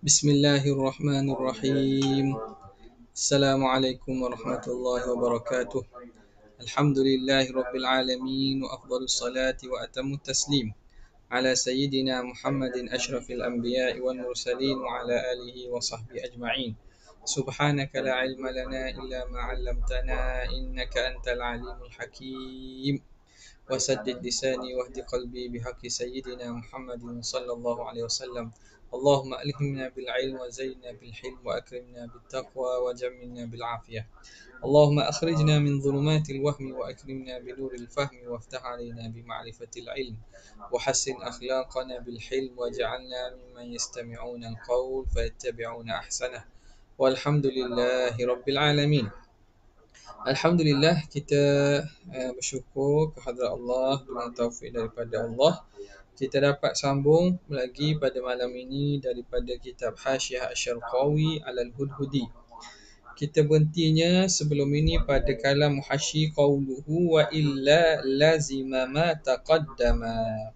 Bismillahirrahmanirrahim. Assalamualaikum warahmatullahi wabarakatuh. Alhamdulillahi rabbil alamin wa afdhalus salati wa atamut taslim ala sayyidina Muhammadin asyrafil anbiya'i wal mursalin wa ala alihi wa sahbihi ajma'in. Subhanaka la ilma lana illa ma 'allamtana innaka antal alimul hakim. وسدد لساني واهد قلبي بحق سيدنا محمد صلى الله عليه وسلم. اللهم ألهمنا بالعلم وزينا بالحلم وأكرمنا بالتقوى وجملنا بالعافية. اللهم أخرجنا من ظلمات الوهم وأكرمنا بنور الفهم وافتح علينا بمعرفة العلم وحسن أخلاقنا بالحلم واجعلنا ممن يستمعون القول فيتبعون أحسنه والحمد لله رب العالمين. Alhamdulillah, kita bersyukur kehadrat Allah dengan taufik daripada Allah. Kita dapat sambung lagi pada malam ini daripada kitab Hasyiah Asy-Syarqawi 'alal Hudhudi. Kita berhentinya sebelum ini pada kalam muhasyi qauluhu wa illa lazima ma taqaddama.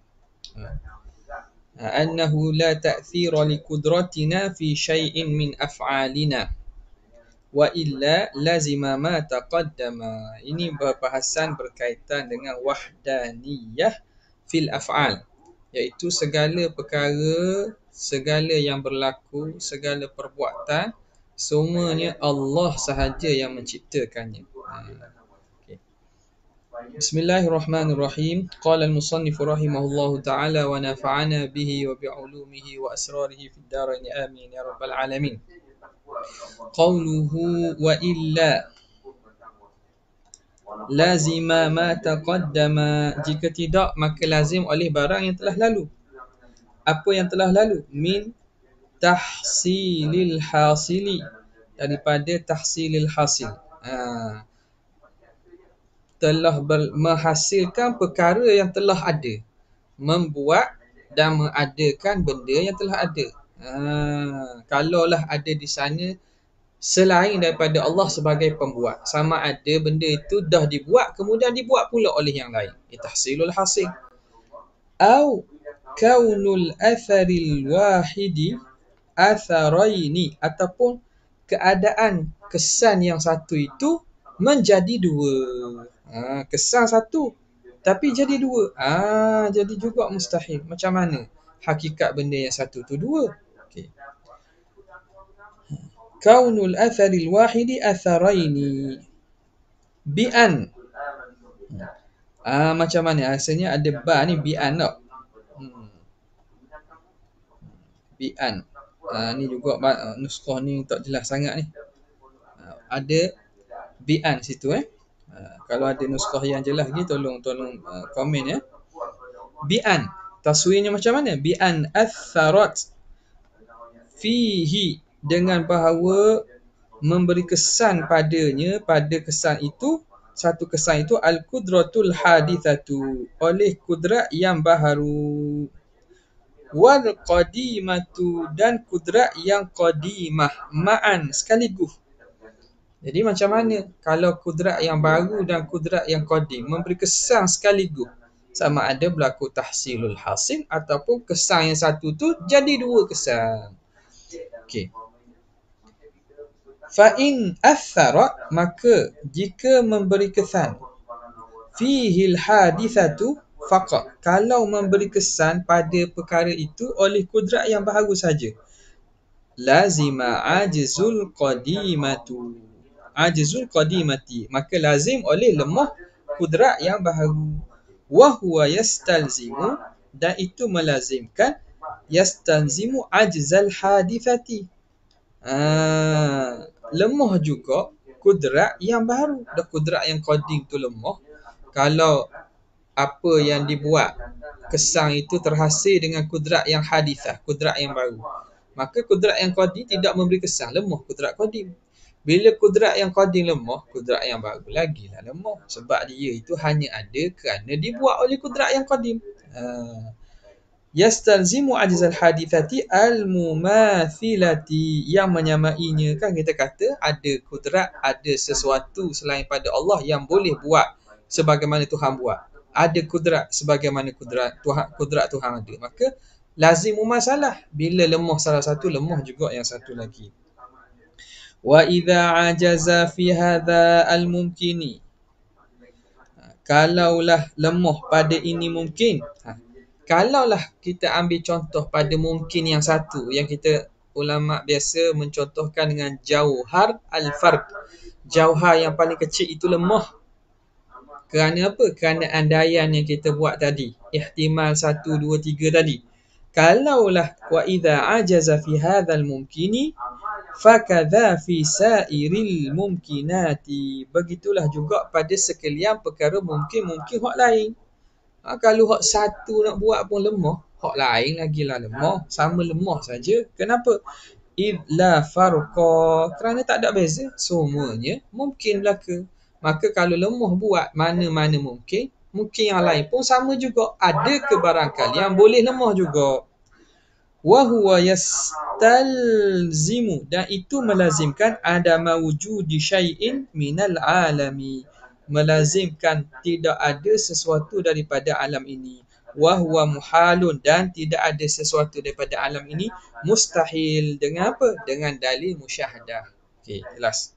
Annahu la ta'thira li qudratina fi syai'in min af'alina. Wa illa lazima ma taqaddama. Ini perbahasan berkaitan dengan wahdaniyah fil af'al, iaitu segala perkara, segala yang berlaku, segala perbuatan, semuanya Allah sahaja yang menciptakannya. Okay. Bismillahirrahmanirrahim. Qala al-musannif rahimahullahu ta'ala wa nafa'ana bihi wa bi'ulumihi wa asrarihi fid darain amin ya rabbal alamin. Qauluhu wa illa lazima ma taqaddama, jika tidak maka lazim oleh barang yang telah lalu. Apa yang telah lalu? Min tahsilil hasili, daripada tahsilil hasil. Telah menghasilkan perkara yang telah ada, membuat dan mengadakan benda yang telah ada. Kalaulah ada di sana selain daripada Allah sebagai pembuat, sama ada benda itu dah dibuat kemudian dibuat pula oleh yang lain, tahsilul hasil. Au kaunul atharil wahidi atharaini, ataupun keadaan kesan yang satu itu menjadi dua. Kesan satu tapi jadi dua. Jadi juga mustahil. Macam mana hakikat benda yang satu tu dua? Okay. Kaunul atharil wahidi atharaini bi'an. Macam mana? Asalnya ada ba ni, bi'an tak? Bi'an. Ni juga nuskah ni tak jelas sangat ni. Ada bi'an situ Kalau ada nuskah yang jelas lagi tolong komen ya. Bi'an. Taswirnya macam mana? Bi'an atharat fihi, dengan bahawa memberi kesan padanya, pada kesan itu, satu kesan itu al-qudratul hadithatu, oleh kudrat yang baharu, wal qadimatu, dan kudrat yang qadimah, ma'an, sekaligus. Jadi macam mana kalau kudrat yang baru dan kudrat yang qadim memberi kesan sekaligus? Sama ada berlaku tahsilul hasil ataupun kesan yang satu tu jadi dua kesan. Okey. Fa'in athara, maka jika memberi kesan, fihil hadithatu faqat, kalau memberi kesan pada perkara itu oleh kudrat yang baharu saja, lazima ajzul qadimati, maka lazim oleh lemah kudrat yang baharu. Wa huwa yastalzimu, dan itu melazimkan, yastalzimu ajzal hadithati, lemah juga kudrat yang baru. Dah kudrat yang qadim tu lemah, kalau apa yang dibuat kesan itu terhasil dengan kudrat yang hadithah, kudrat yang baru, maka kudrat yang qadim tidak memberi kesan, lemah kudrat qadim. Bila kudrat yang qadim lemah, kudrat yang baru lagilah lemah, sebab dia itu hanya ada kerana dibuat oleh kudrat yang qadim. Yastalzimu ajzal hadithati al-mumathilati, yang menyamainya. Kan kita kata ada kudrat, ada sesuatu selain pada Allah yang boleh buat sebagaimana Tuhan buat. Ada kudrat sebagaimana kudrat Tuhan ada. Maka lazim mumasalah. Bila lemah salah satu, lemah juga yang satu lagi. Wa idza ajaza fi hadza al-mumkini. Kalaulah lemah pada ini mungkin. Kalaulah kita ambil contoh pada mungkin yang satu, yang kita ulama biasa mencontohkan dengan jauhar al-fard. Jauhar yang paling kecil itu lemah. Kerana apa? Kerana andaian yang kita buat tadi. Ihtimal 1, 2, 3 tadi. Kalaulah wa idza ajaza fi hadzal mumkini fakadha fi sairil mumkinati. Begitulah juga pada sekalian perkara mungkin-mungkin hak lain. Kalau hak satu nak buat pun lemah, hak lain lagi lah lemah. Sama lemah saja. Kenapa? La farqa, kerana tak ada beza, semuanya mungkin belaka. Maka kalau lemah buat mana-mana mungkin, mungkin yang lain pun sama juga. Ada kebarangkalian boleh lemah juga. Wa huwa yastalzimu, dan itu melazimkan adama wujudi syai'in minal alami, melazimkan tidak ada sesuatu daripada alam ini. Wa huwa muhalun, dan tidak ada sesuatu daripada alam ini mustahil. Dengan apa? Dengan dalil musyahadah. Okey, jelas.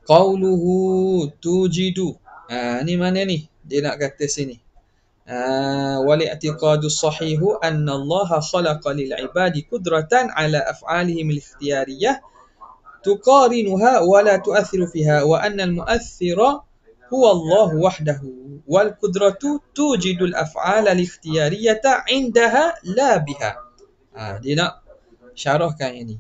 Qauluhu tujidu. Ni mana ni? Dia nak kata sini. Wal i'tiqadu sahihu anna Allah khalaqa lil ibadi qudratan ala af'alihim al-ikhtiyariyah tuqarinuha wa la tu'athiru fiha, wa anna al-mu'aththira huwa Allah wahdahu wal qudratu tujidu al-af'ala al-ikhtiyariyata 'indaha la biha. Dia nak syarahkan ini.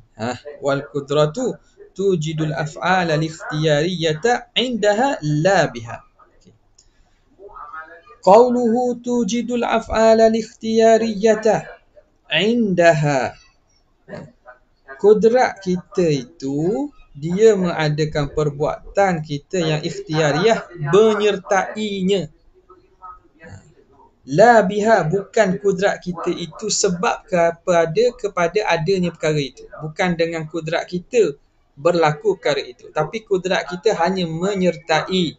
Wal qudratu tujidul af'ala al-ikhtiyariyata 'indaha la biha. Qauluhu tujidul af'ala al-ikhtiyariyata 'indaha. Kudrat kita itu dia mengadakan perbuatan kita yang ikhtiariyah menyertainya. La biha, bukan kudrat kita itu sebab kepada adanya perkara itu. Bukan dengan kudrat kita berlaku perkara itu. Tapi kudrat kita hanya menyertai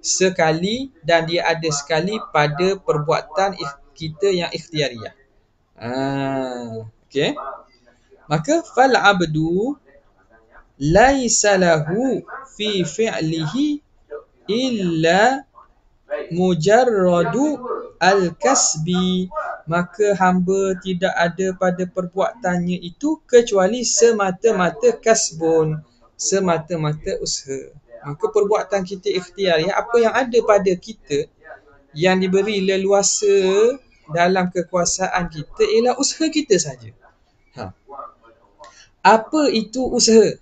sekali, dan dia ada sekali pada perbuatan kita yang ikhtiariyah. Okey. Maka fal abdu laisa lahu fi fi'lihi illa mujarradu al-kasbi, maka hamba tidak ada pada perbuatannya itu kecuali semata-mata kasbun, semata-mata usaha. Maka perbuatan kita ikhtiariyah, apa yang ada pada kita yang diberi leluasa dalam kekuasaan kita ialah usaha kita saja. Apa itu usaha?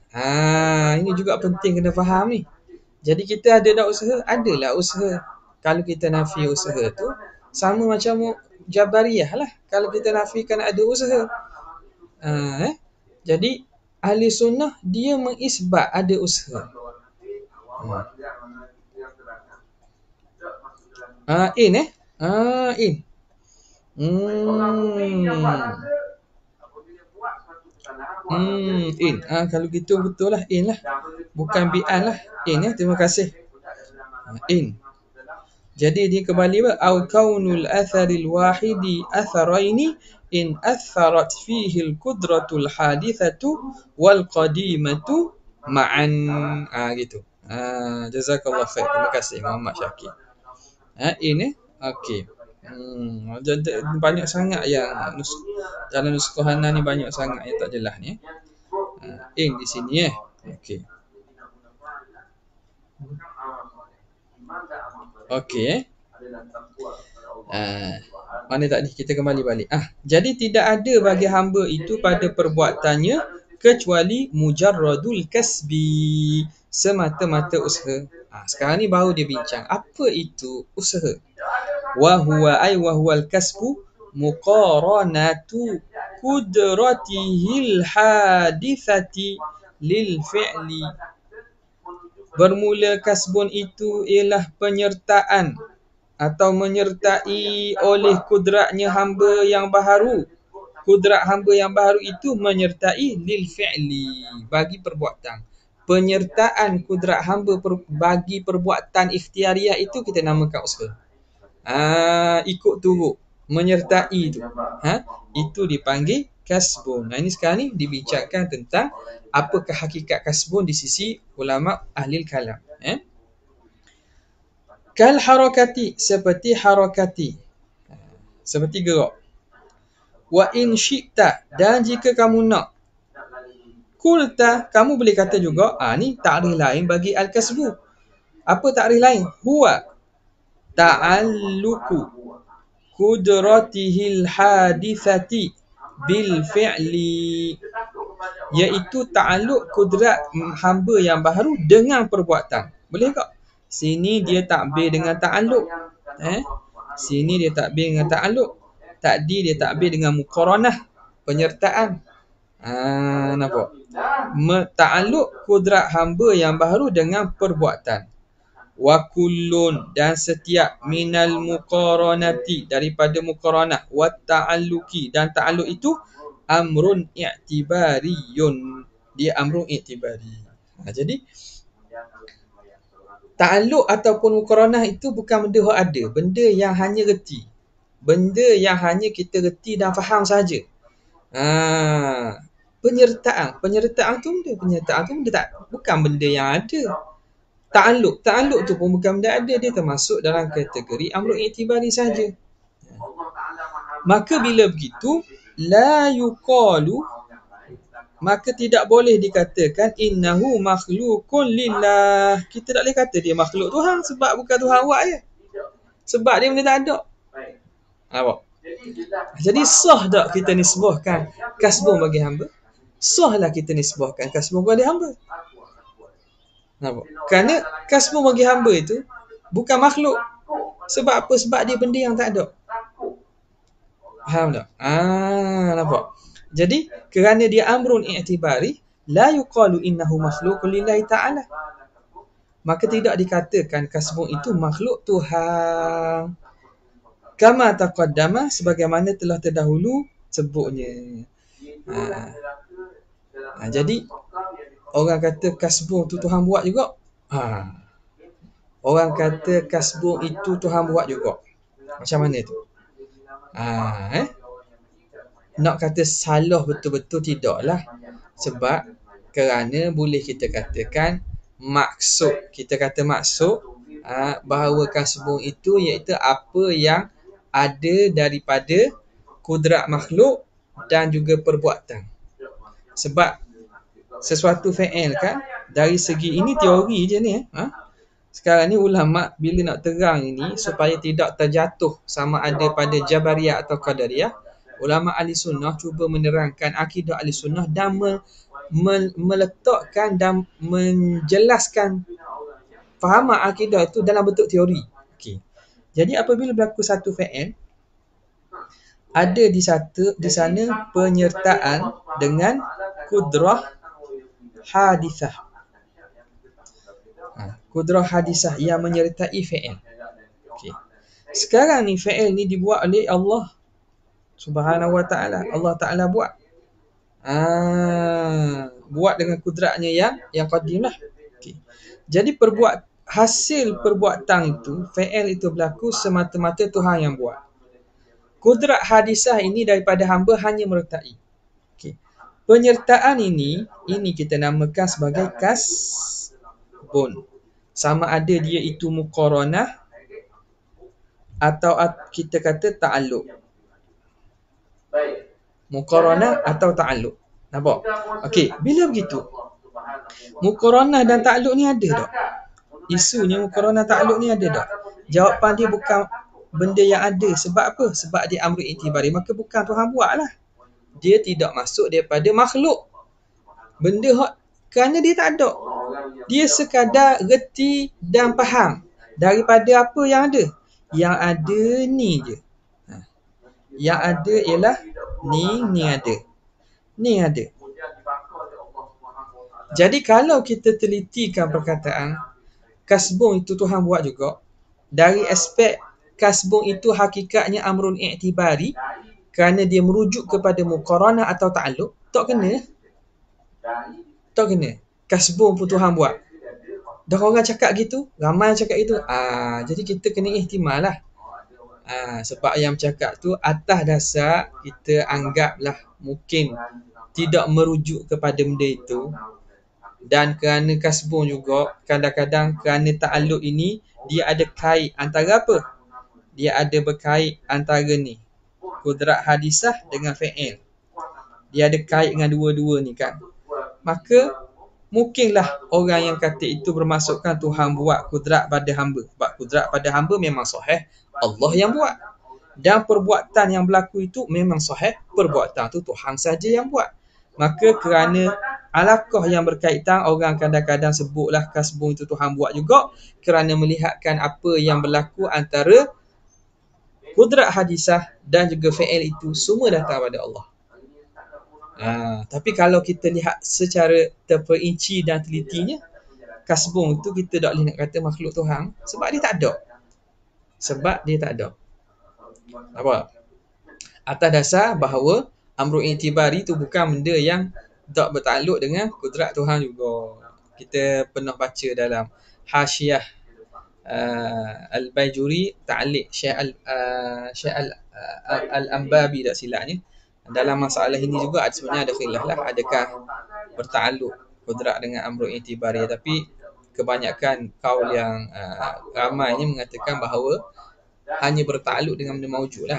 Ini juga penting kena faham ni. Jadi kita ada tak usaha? Adalah usaha. Kalau kita nafi usaha tu sama macam Jabariyah lah. Kalau kita nafikan ada usaha. Jadi ahli sunnah dia mengisbat ada usaha. In. Kalau gitu betul lah, in lah. Bukan bi'an lah. In ya, terima kasih. In. Jadi dia kembali au kaunul atharil wahidi atharaini in atharat fihi al-qudratul hadithatu wal qadimatu ma'an. Gitu. Jazakallah khair. Terima kasih Muhammad Syakir. In okey. Banyak sangat yang dalam nuskah Hana ni, banyak sangat yang tak jelas ni. In di sini okey. Okey. Mana tadi? Kita kembali balik. Jadi tidak ada bagi hamba itu pada perbuatannya kecuali mujarradul kasbi, semata-mata usaha. Sekarang ni baru dia bincang apa itu usaha. Wa huwa huwal kasbu muqaranatu qudratihil hadithati lil fi'li. Bermula kasbun itu ialah penyertaan atau menyertai oleh kudratnya hamba yang baharu. Kudrat hamba yang baharu itu menyertai lil fi'li, bagi perbuatan. penyertaan kudrat hamba bagi perbuatan ikhtiariah itu kita namakan usaha. Ikut turut, menyertai tu. Itu dipanggil kasbun. Nah, ini sekarang ni dibicarakan tentang apakah hakikat kasbun di sisi ulama ahli kalam. Kal harakati, seperti harakati. Seperti gerak. Wa in syi'ta, dan jika kamu nak. Kulta, kamu boleh kata juga, ni ta'rif lain bagi al-kasbu. Apa ta'rif lain? Huwa ta'alluqu qudratihil hadithati bil fi'li, iaitu ta'alluq kudrat hamba yang baharu dengan perbuatan. Boleh tak? Sini dia takbir dengan ta'alluq. Sini dia takbir dengan ta'alluq. Tadi dia takbir dengan muqaranah, penyertaan. Nampak? Ta'alluq kudrat hamba yang baharu dengan perbuatan. Wa kullun, dan setiap minal muqaranati, daripada muqaranah, wa ta'alluqi, dan ta'alluq itu amrun i'tibariyun, dia amrun i'tibari. Jadi ta'alluq ataupun muqaranah itu bukan benda yang ada, benda yang hanya reti, benda yang hanya kita reti dan faham saja. Penyertaan tu benda tak, bukan benda yang ada. Ta'alluq tu pun bukan benda ada, dia termasuk dalam kategori amrun i'tibari saja. Maka bila begitu, la yuqalu, maka tidak boleh dikatakan innahu makhluqun lillah. Kita tak boleh kata dia makhluk Tuhan, sebab bukan Tuhan buat je. Sebab dia benda tak ada. Nampak? Jadi sah tak kita nisbahkan kasbun bagi hamba? Sahlah kita nisbahkan kasbun bagi hamba. Nampak? Kerana kasbun bagi hamba itu bukan makhluk. Sebab apa? Sebab dia benda yang tak ada. Faham tak? Nampak? Jadi kerana dia amrun i'tibari, la yuqalu innahu makhluqun lillahi ta'ala, maka tidak dikatakan kasbun itu makhluk Tuhan. Kama taqaddama, sebagaimana telah terdahulu sebutnya. Jadi orang kata kasbun itu Tuhan buat juga. Orang kata kasbun itu Tuhan buat juga. Macam mana tu? Nak kata salah betul-betul tidaklah. Sebab kerana boleh kita katakan maksud, kita kata maksud bahawa kasbun itu iaitu apa yang ada daripada kudrat makhluk dan juga perbuatan. Sebab sesuatu fi'il kan, dari segi ini teori je ni. Sekarang ni ulama bila nak terang ini supaya tidak terjatuh sama ada pada Jabariyah atau Qadariyah, ulama ahli sunnah cuba menerangkan akidah ahli sunnah dan meletakkan dan menjelaskan fahaman akidah itu dalam bentuk teori. Okey. Jadi apabila berlaku satu fi'il, ada di sana penyertaan dengan kudrah hadithah. Kudrah hadithah yang menyertai fi'il. Okey. Sekarang ni fi'il ni dibuat oleh Allah Subhanahu wa ta'ala. Allah Ta'ala buat. Buat dengan kudratnya yang qadim lah. Okay. Jadi hasil perbuatan itu, fi'il itu berlaku semata-mata Tuhan yang buat. Kudrat hadisah ini daripada hamba hanya menyertai. Okay. Penyertaan ini kita namakan sebagai kasbun. Sama ada dia itu muqaranah atau kita kata ta'alluq. Muqaranah atau ta'alluq. Nampak? Okey, bila begitu, muqaranah dan ta'alluq ni ada tak? Isunya muqaranah ta'alluq ni ada tak? Jawapan dia bukan benda yang ada. Sebab apa? Sebab dia amrun i'tibari. Maka bukan Tuhan buat lah. Dia tidak masuk daripada makhluk. Benda kerana dia tak ada. Dia sekadar reti dan faham daripada apa yang ada. Yang ada ni je. Yang ada ialah ni ada. Ni ada. Jadi kalau kita telitikan perkataan kasbun itu Tuhan buat juga, dari aspek kasbun itu hakikatnya amrun i'tibari, kerana dia merujuk kepada muqaranah atau ta'alluq, tak kena. Tak kena. kasbun pun Tuhan buat. Dah orang cakap gitu, ramai cakap itu. Jadi kita kena ihtimal lah. Sebab yang cakap tu atas dasar kita anggaplah mungkin tidak merujuk kepada benda itu. Dan kerana kasbun juga, kadang-kadang kerana ta'alluq ini, dia ada kait antara apa? Dia ada berkait antara ni, kudrat hadisah dengan fi'il. Dia ada kait dengan dua-dua ni kan. Maka mungkinlah orang yang kata itu bermaksudkan Tuhan buat kudrat pada hamba. Sebab kudrat pada hamba memang sahih, Allah yang buat. Dan perbuatan yang berlaku itu memang sahih, perbuatan tu Tuhan saja yang buat. Maka kerana alaqah yang berkaitan, orang kadang-kadang sebutlah kasbun itu Tuhan buat juga, kerana melihatkan apa yang berlaku antara kudrat hadisah dan juga fi'il itu semua datang pada Allah. Tapi kalau kita lihat secara terperinci dan telitinya, kasbun itu kita tak boleh nak kata makhluk Tuhan, sebab dia tak ada. Apa? Atas dasar bahawa amrul i'tibari tu bukan benda yang tak bertakluk dengan kudrat Tuhan juga. Kita pernah baca dalam Hasyiah Al-Baijuri, ta'liq Syekh Al-Ambabi tak silapnya. Dalam masalah ini juga sebenarnya ada khilaf lah, adakah bertakluk kudrat dengan amrul i'tibari. Tapi kebanyakan kaul yang ramainya mengatakan bahawa hanya bertakluk dengan benda maujud lah.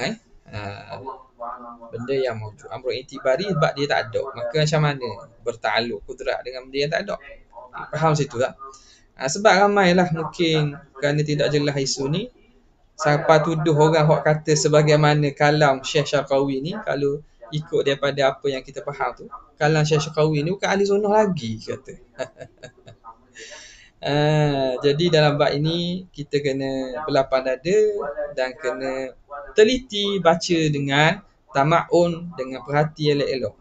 Benda yang maujud. Amrul i'tibari sebab dia tak ada, maka macam mana bertakluk kudrat dengan benda yang tak ada? Faham situ tak? Sebab ramailah mungkin kerana tidak jelas isu ni, sampai tuduh orang hok kata sebagaimana kalam Syekh Syarqawi ni, kalau ikut daripada apa yang kita faham tu, kalam Syekh Syarqawi ni bukan ahli sunnah lagi kata. Jadi dalam bab ini kita kena berlapang dada dan kena teliti baca dengan tama'un, dengan perhati elok-elok.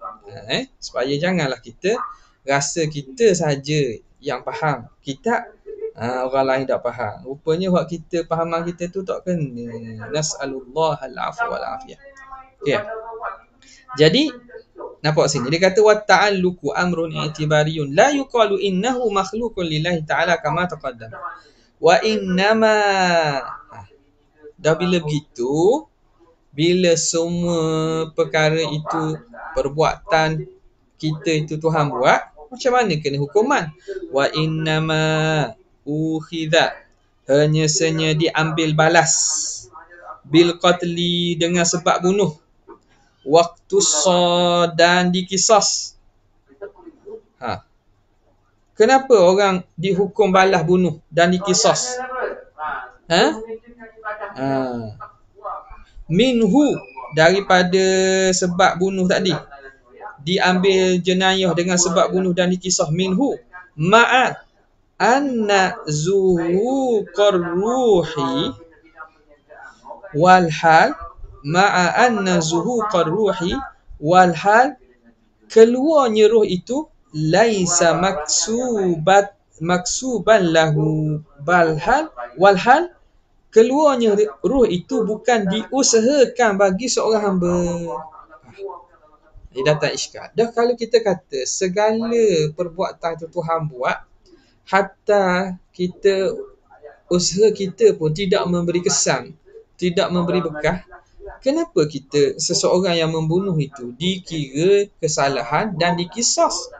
Supaya janganlah kita rasa kita saja yang faham kitab, orang lain tak faham. Rupanya buat kita, fahaman kita tu tak kena. Nas'alullah al-afwa wal-afiyah. Okay. Jadi nampak sini dia kata wa ta'alluqu amrun i'tibariyun la yuqalu innahu makhluqun lillahi ta'ala kama taqaddam wa innama. Dah bila begitu, bila semua perkara itu perbuatan kita itu Tuhan buat, macam mana kena hukuman? Wa innama ukhidha, hanya senya diambil balas, bil qatli, dengan sebab bunuh, waktu dan dikisas. Kenapa orang dihukum balas bunuh dan dikisas? Minhu, daripada sebab bunuh tadi, diambil jenayah dengan sebab bunuh dan dikisah. Minhu ma'a anna zuhuqar ruhi wal hal, ma'a anna zuhuqar ruhi wal hal, keluarnya roh itu laisa maksuban lahu bal hal wal hal, keluarnya roh itu bukan diusahakan bagi seorang hamba. Dia datang iskal. Dah kalau kita kata segala perbuatan itu Tuhan buat, hatta kita, usaha kita pun tidak memberi kesan, tidak memberi bekah, kenapa kita, seseorang yang membunuh itu dikira kesalahan dan dikisas?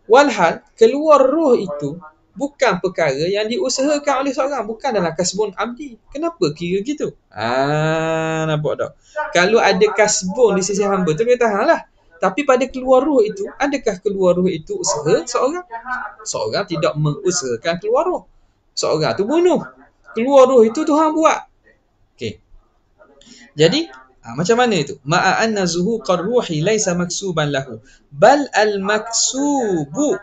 Walhal keluar roh itu bukan perkara yang diusahakan oleh seorang, bukan dalam kasbun abdi. Kenapa kira gitu? Nampak tak? Kalau ada kasbun di sisi hamba tu boleh tahan lah. Tapi pada keluar roh itu, adakah keluar roh itu usaha seorang? Seorang tidak mengusahakan keluar roh. Seorang tu bunuh. Keluar roh itu Tuhan buat. Okey. Jadi, macam mana itu? Ma'a anna zuhuqar ruhi laisa maksuban lahu, bal al-maksubu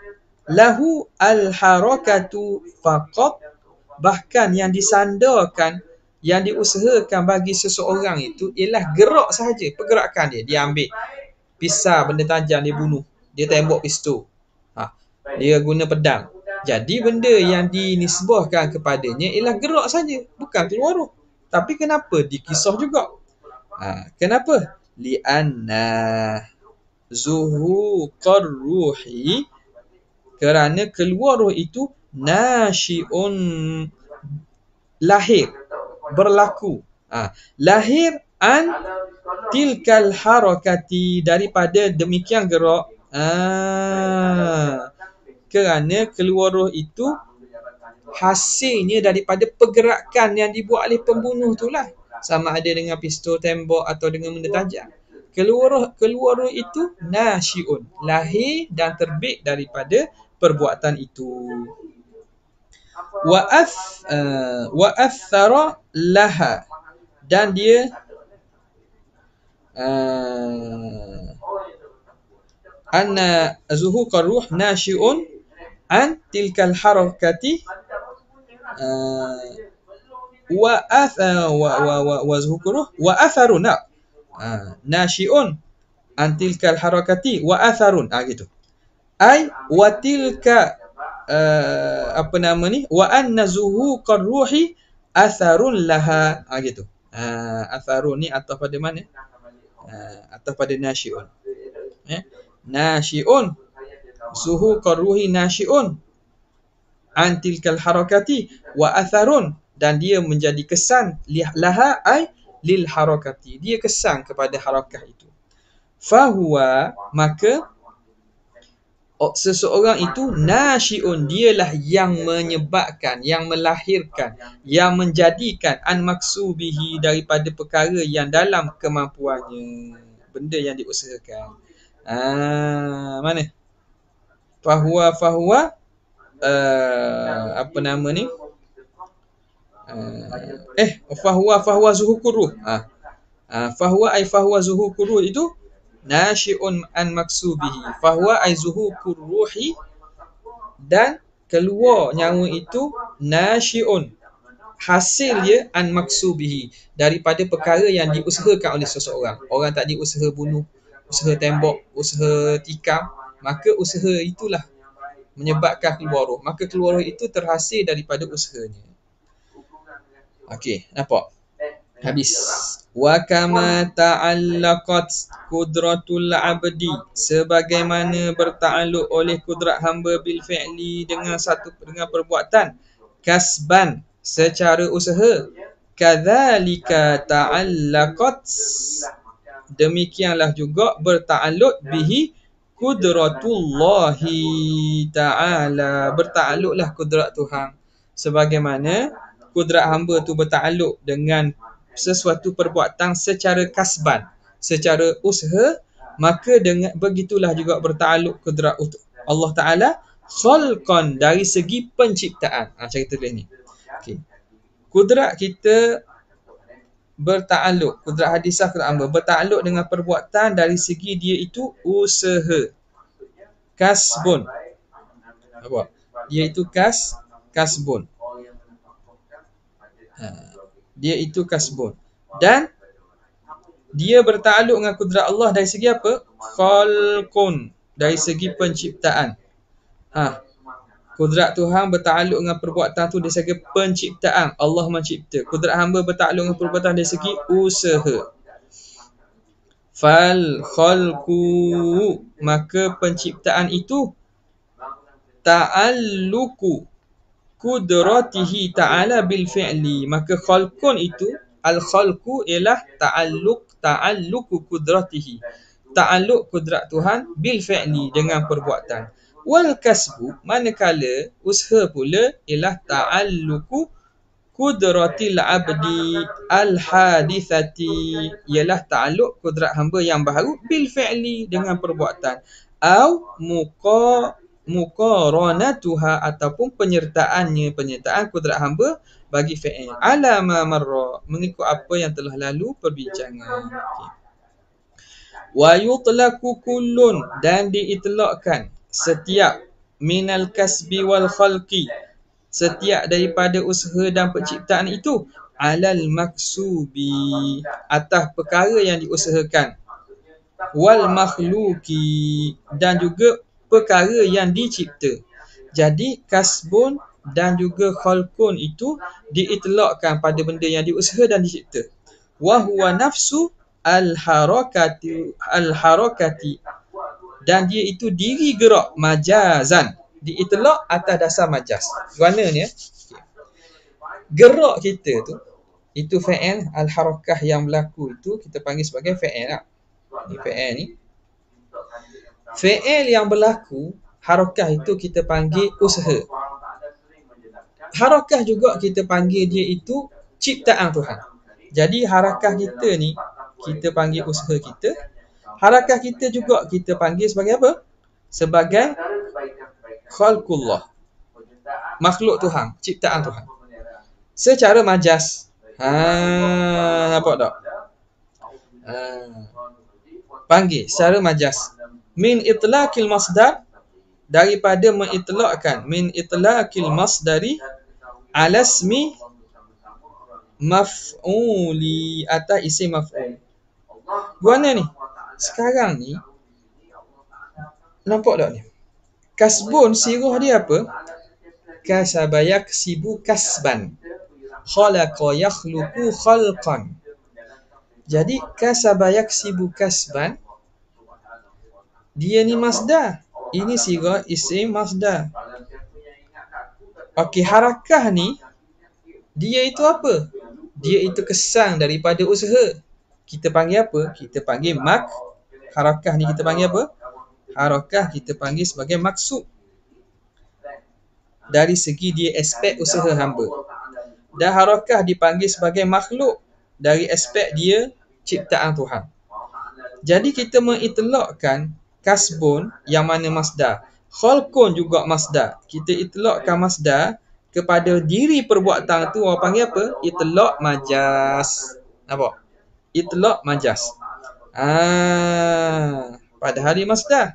lahu al-harakatu faqat. Bahkan yang disandarkan, yang diusahakan bagi seseorang itu ialah gerak sahaja, pergerakan dia. Dia ambil pisau, benda tajam, dia bunuh. Dia tembak pistol. Dia guna pedang. Jadi benda yang dinisbahkan kepadanya ialah gerak saja, bukan keluar roh. Tapi kenapa dikisah juga? Kenapa? Li'anna zuhuqar ruhi Kerana keluar roh itu nasyi'un, lahir, berlaku. Lahir an tilkal harakati, daripada demikian gerak. Kerana keluar roh itu hasilnya daripada pergerakan yang dibuat oleh pembunuh itulah. Sama ada dengan pistol tembak atau dengan benda tajam. Keluar roh itu nasyi'un, lahir dan terbit daripada perbuatan itu. Wa athara laha, dan dia anna zuhuqar ruh nasyi'un an tilkal harakati wa zuhuqar ruh wa atharun nasyi'un an tilkal harakati wa atharun, gitu. Ai wa tilka wa anna zuhuqar ruhi atharun laha, gitu. Atharun ni atau pada mana? Atau pada nasyi'un. Nasyi'un, zuhuqar ruhi nasyi'un an tilkal harakati wa atharun, dan dia menjadi kesan laha ai lil harakati, dia kesan kepada harakah itu. Fahuwa, maka seseorang itu nasyi'un, dialah yang menyebabkan, yang melahirkan, yang menjadikan an maksubihi, daripada perkara yang dalam kemampuannya, benda yang diusahakan. Mana? Fahuwa fahuwa zuhuqur ruh. Fahuwa zuhuqur ruh itu nasyi'un an maksubihi. Fahuwa ay zuhuqur ruhi, dan keluar nyawa itu nasyi'un, hasil dia an maksubihi, daripada perkara yang diusahakan oleh seseorang. Orang tadi usaha bunuh, usaha tembak, usaha tikam, maka usaha itulah menyebabkan keluar roh. Maka keluar roh itu terhasil daripada usahanya. Okey, nampak? Habis. Wa kama ta'allaqat qudratul abdi, sebagaimana bertakluk oleh kudrat hamba bil fi'li, dengan perbuatan, kasban, secara usaha, kadzalika ta'allaqat, demikianlah juga bertakluk bihi kudratullahi ta'ala, bertakluklah kudrat Tuhan, sebagaimana kudrat hamba tu bertakluk dengan sesuatu perbuatan secara kasban, secara usaha, maka dengan begitulah juga bertakluk kudrat Allah Ta'ala khalqan, dari segi penciptaan. Cara tulis ni. Okay. Kudrat kita bertakluk, kudrat hadisah, kudrat hamba bertakluk dengan perbuatan dari segi dia itu usaha, kasbun. Apa? Dia itu kasbun. Dia itu kasbun. Dan dia bertakluk dengan kudrat Allah dari segi apa? Khalqun, dari segi penciptaan. Kudrat Tuhan bertakluk dengan perbuatan tu dari segi penciptaan. Allah mencipta. Kudrat hamba bertakluk dengan perbuatan dari segi usaha. Fal khalqu, maka penciptaan itu ta'alluqu kudratihi ta'ala bil fi'li, maka khalqun itu, al khalqu ialah ta'alluqu kudratihi, ta'alluq kudrat Tuhan bil fi'li, dengan perbuatan. Wal kasbu, manakala usaha pula ialah ta'alluqu kudratil abdi al hadithati, ialah ta'alluq kudrat hamba yang baru bil fi'li, dengan perbuatan. Au muqaranatuha, ataupun penyertaan kudrat hamba bagi fi'il ala ma marra, mengikut apa yang telah lalu perbincangan. Wa yutlaqu kullun, dan diitlaqkan setiap minal kasbi wal khalqi, setiap daripada usaha dan penciptaan itu, alal maksubi, atas perkara yang diusahakan, wal makhluki, dan juga perkara yang dicipta. Jadi kasbun dan juga khalqun itu diitlaqkan pada benda yang diusaha dan dicipta. Wa huwa nafsu al-harakati, dan dia itu diri gerak majazan, Diitlaq atas dasar majas. Guananya, gerak kita tu, itu fa'il, al-harakah yang berlaku itu kita panggil sebagai fa'il lah. Ni fa'il ni. Fa'il yang berlaku, harakah itu kita panggil usaha. Harakah juga kita panggil dia itu ciptaan Tuhan. Jadi harakah kita ni, kita panggil usaha kita. Harakah kita juga kita panggil sebagai apa? Sebagai khalqullah. Makhluk Tuhan, ciptaan Tuhan. Secara majas. Nampak tak? Panggil secara majas. Min itlaqil masdar, daripada mengitlaqkan, min itlaqil masdari ala ismi maf'uli, atas isim maf'ul. Guana ni, sekarang ni, nampak tak ni? Kasbun, sirah dia apa? Kasaba yaksibu kasban. Khalaqa yakhluqu khalqan. Jadi kasaba yaksibu kasban, dia ni masdar. Ini sirah isim masdar. Okey, harakah ni, dia itu apa? Dia itu kesan daripada usaha. Kita panggil apa? Kita panggil mak. Harakah ni kita panggil apa? Harakah kita panggil sebagai maksud. Dari segi dia aspek usaha hamba. Dan harakah dipanggil sebagai makhluk dari aspek dia ciptaan Tuhan. Jadi kita mengitlaqkan kasbun yang mana masdar. Khalqun juga masdar. Kita itlaqkan masdar kepada diri perbuatan tu, orang panggil apa? Itlaq majas. Nampak? Itlaq majas. Padahal dia masdar.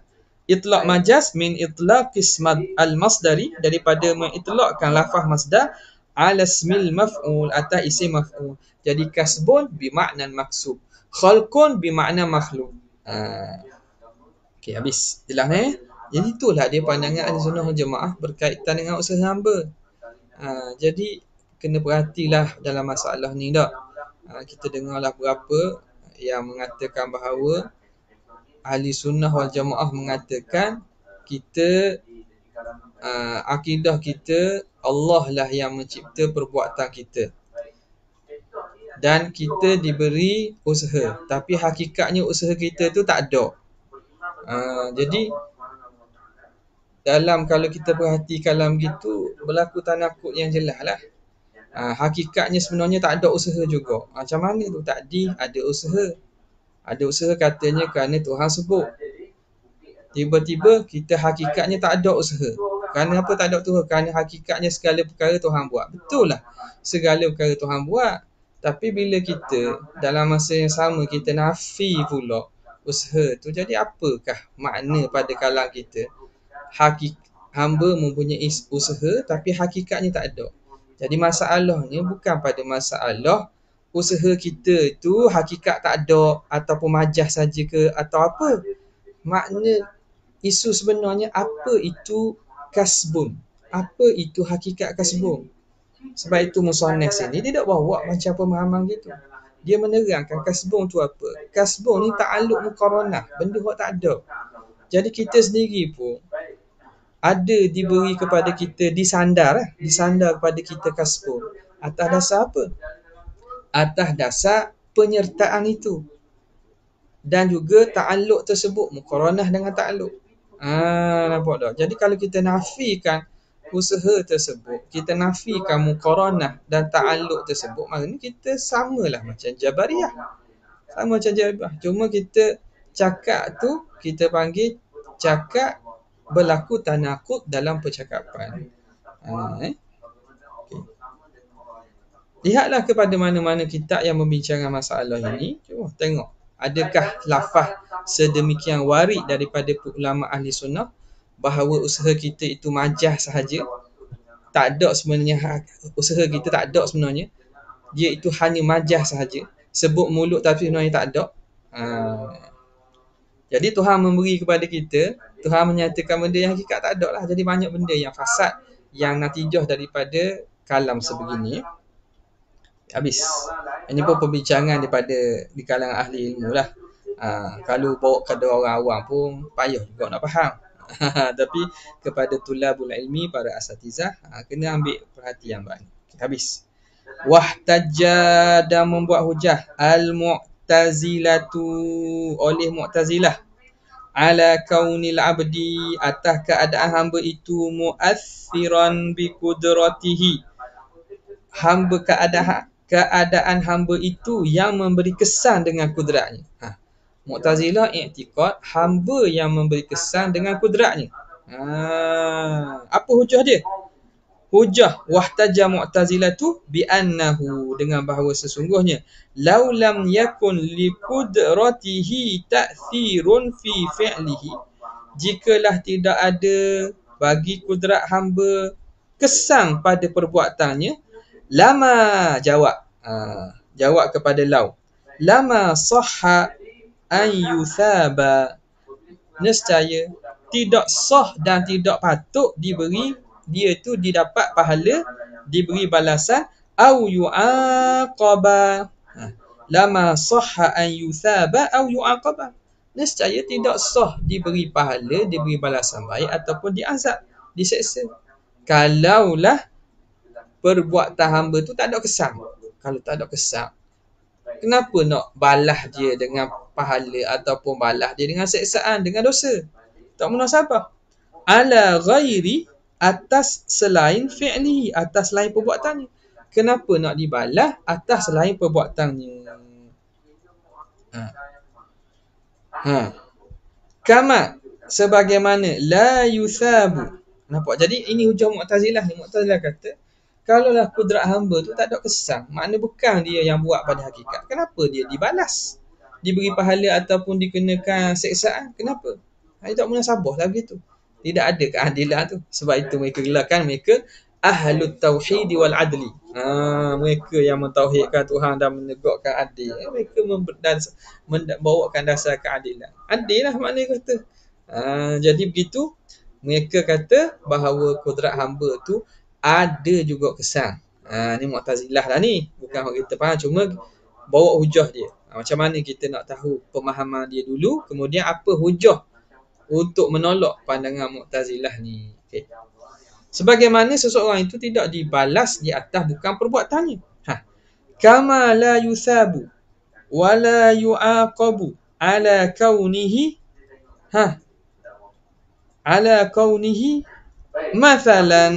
Itlaq majas min itlaqis al-masdari, daripada mengitlaqkan lafaz masdar ala ismil maf'ul, atas isim maf'ul. Jadi kasbun bermakna maksub, khalqun bermakna makhluk. Okey, habis. Jelas ni? Jadi itulah dia pandangan Ahlussunnah wal Jamaah berkaitan dengan usaha hamba. Jadi kena perhatilah dalam masalah ni dah. Kita dengarlah berapa yang mengatakan bahawa Ahli Sunnah wal Jamaah mengatakan kita akidah kita Allah lah yang mencipta perbuatan kita. Dan kita diberi usaha, tapi hakikatnya usaha kita tu tak ada. Jadi dalam, kalau kita perhati kalam gitu, berlaku tanakut yang jelas lah. Hakikatnya sebenarnya tak ada usaha juga. Macam mana tu? Takdir ada usaha. Ada usaha katanya kerana Tuhan sebut. Tiba-tiba kita hakikatnya tak ada usaha. Kerana apa tak ada usaha? Kerana hakikatnya segala perkara Tuhan buat. Betul lah, segala perkara Tuhan buat. Tapi bila kita dalam masa yang sama kita nafi pula usaha tu, jadi apakah makna pada kalam kita? Hamba mempunyai usaha tapi hakikatnya tak ada. Jadi masalahnya bukan pada masalah usaha kita tu hakikat tak ada ataupun majaz saja ke atau apa. Makna isu sebenarnya apa itu kasbun? Apa itu hakikat kasbun? Sebab itu musannaf sini dia tak bawa macam pemahaman gitu. Dia menerangkan kasbun tu apa? Kasbun ni ta'alluq muqaranah, benda hak tak ada. Jadi kita sendiri pun ada diberi kepada kita, disandar kepada kita kasbun. Atas dasar apa? Atas dasar penyertaan itu. Dan juga ta'alluq tersebut, muqaranah dengan ta'alluq. Nampak tak? Jadi kalau kita nafikan usaha tersebut, kita nafikan muqaranah dan ta'alluq tersebut, maknanya kita samalah macam Jabariyah. Sama macam Jabariyah. Cuma kita cakap tu, kita panggil cakap berlaku tanakut dalam percakapan. Okay. Lihatlah kepada mana-mana kitab yang membincangkan masalah ini. Cuba tengok, adakah lafaz sedemikian warid daripada ulama ahli sunnah bahawa usaha kita itu majaz sahaja? Tak ada sebenarnya, usaha kita tak ada sebenarnya. Dia itu hanya majaz sahaja. Sebut mulut tapi sebenarnya tak ada. Jadi Tuhan memberi kepada kita, Tuhan menyatakan benda yang hakikat tak ada lah. Jadi banyak benda yang fasad, yang natijah daripada kalam sebegini. Habis. Ini pun perbincangan daripada di kalangan ahli ilmu lah. Kalau bawa kepada orang awam pun payah juga nak faham. Tapi kepada tulabul ilmi, para asatizah, kena ambil perhatian banyak. Habis. Wahtajja, dan membuat hujah al-mu'tazilatu, oleh mu'tazilah, ala kaunil abdi, atas keadaan hamba itu mu'athiran bi kudratihi, hamba keadaan hamba itu yang memberi kesan dengan kudratnya. Mu'tazilah i'tiqad hamba yang memberi kesan dengan kudratnya. Apa hujah dia? Hujah wahtaja Mu'tazilah tu bi annahu, dengan bahawa sesungguhnya law lam yakun li qudratihi ta'thirun fi fi'lihi, jikalah tidak ada bagi kudrat hamba kesan pada perbuatannya, lama jawab kepada law, lama sahha an yuthaba, nescaya tidak sah dan tidak patut diberi dia tu didapat pahala, diberi balasan, au yu'aqaba, lama sahha an yuthaba au yu'aqaba, nescaya tidak sah diberi pahala, diberi balasan baik ataupun diazab, diseksa, kalaulah perbuatan hamba tu tak ada kesan. Kalau tak ada kesan, kenapa nak balas dia dengan pahala ataupun balas dia dengan seksaan, dengan dosa? Tak munasabah. Ala ghairi, atas selain fi'li, atas selain perbuatannya. Kenapa nak dibalas atas selain perbuatannya? Kama, sebagaimana la yuthabu. Nampak? Jadi ini hujah Mu'tazilah ni. Mu'tazilah kata, kalaulah kudrat hamba tu tak ada kesan, makna bukan dia yang buat pada hakikat, kenapa dia dibalas, diberi pahala ataupun dikenakan seksaan? Kenapa? Itu tak munasabah lah begitu. Tidak ada keadilan tu. Sebab itu mereka gelarkan mereka ahlut tauhid wal adli. Mereka yang mentauhidkan Tuhan dan menegakkan adil. Mereka membawakan dasar keadilan. Adil lah maknanya kata. Jadi begitu, mereka kata bahawa kudrat hamba tu ada juga kesan. Ni Mu'tazilah lah ni. Bukan orang kita faham, cuma bawa hujah dia. Macam mana kita nak tahu pemahaman dia dulu, kemudian apa hujah untuk menolak pandangan Mu'tazilah ni. Okay. Sebagaimana seseorang itu tidak dibalas di atas bukan perbuatannya. Kama la yuthabu wa la yu'aqabu ala kaunihi ala kaunihi mathalan.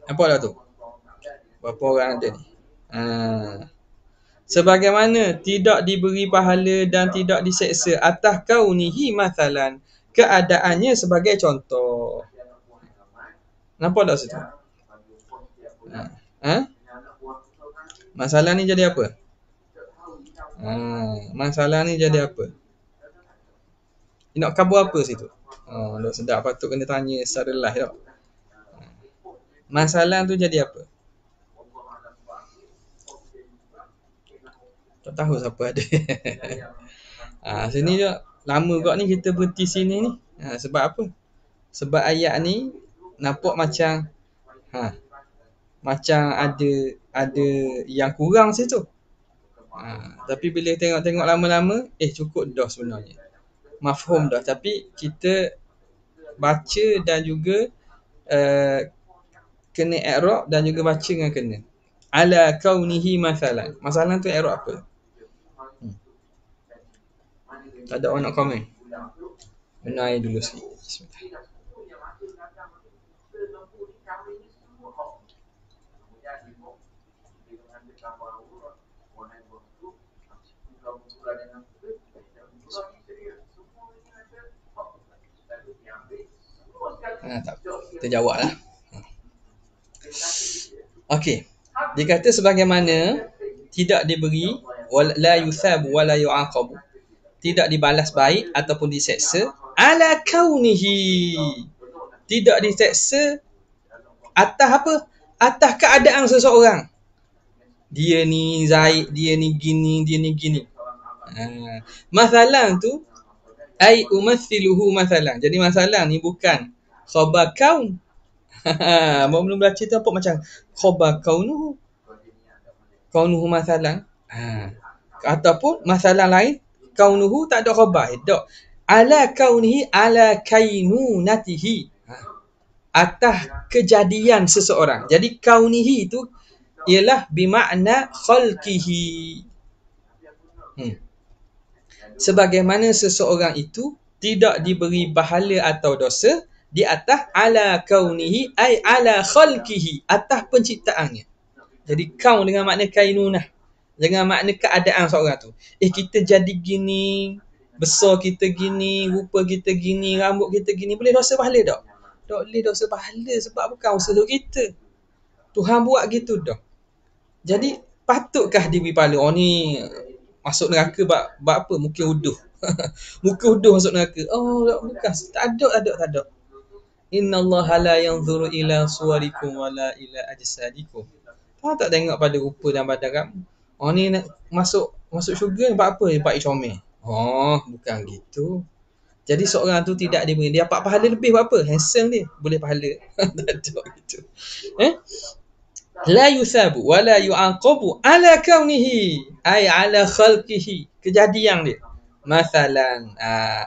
Apa lah tu? Berapa orang ada ni? Sebagaimana tidak diberi pahala dan tidak diseksa atas kaunihi mathalan, keadaannya sebagai contoh. Nampak tak situ? Masalah ni jadi apa? Masalah ni jadi apa? Nak khabar apa situ? Dah sedap, patut kena tanya secara live tak? Masalah tu jadi apa? Tak tahu siapa ada. Sini je lama juga ni kita berhenti sini ni. Sebab apa? Sebab ayat ni nampak macam macam ada yang kurang situ. Tapi bila tengok lama-lama, cukup dah sebenarnya. Mafhum dah, tapi kita baca dan juga kena i'rab dan juga baca dengan kena. Ala kaunihi mathalan. Masalah tu i'rab apa? Tak ada orang nak komen. Benar dulu sikit. Bismillah. Tak, kita jawab lah. Okey. Dia kata sebagaimana tidak diberi la yuthab wa la yu'aqabu, tidak dibalas baik ataupun diseksa, ala kaunihi, tidak diseksa atas apa? Atas keadaan seseorang. Dia ni Zaid, dia ni gini, dia ni gini. Masalah tu ai umathiluhu masalah. Jadi masalah ni bukan khabar kaun. Belum baca tu apa macam khabar kaunuhu. Kaunuhu masalah. Ataupun masalah lain kaunuhu tak ada khabar. Tak. ala kaunihi ala kainunatihi. Atas kejadian seseorang. Jadi kaunihi itu ialah bermakna khalqihi. Sebagaimana seseorang itu tidak diberi pahala atau dosa di atas ala kaunihi ay ala khalqihi, atas penciptaannya. Jadi kaun dengan makna kainunah, dengan makna keadaan seorang tu. Kita jadi gini, besar kita gini, rupa kita gini, rambut kita gini, boleh dosa pahala tak? Tak boleh dosa pahala sebab bukan usaha kita. Tuhan buat gitu dah. Jadi patutkah diberi pahala? Oh ni masuk neraka bab apa? Mungkin uduh. Muka uduh masuk neraka. Oh bukan. Tak ada. Inna Allah la yanzuru ila suwarikum wala ila ajsadikum. Tuhan tak tengok pada rupa dan badan kamu. Oh ni nak masuk syurga buat apa? Buat comel. Oh bukan gitu. Jadi seorang tu tidak diberi, dia dapat pahala lebih buat apa? Handsome dia, boleh pahala. Tak ada gitu. La yusabu wa la yu'aqabu ala kaunihi ay ala khalqihi, kejadian dia. Masalan,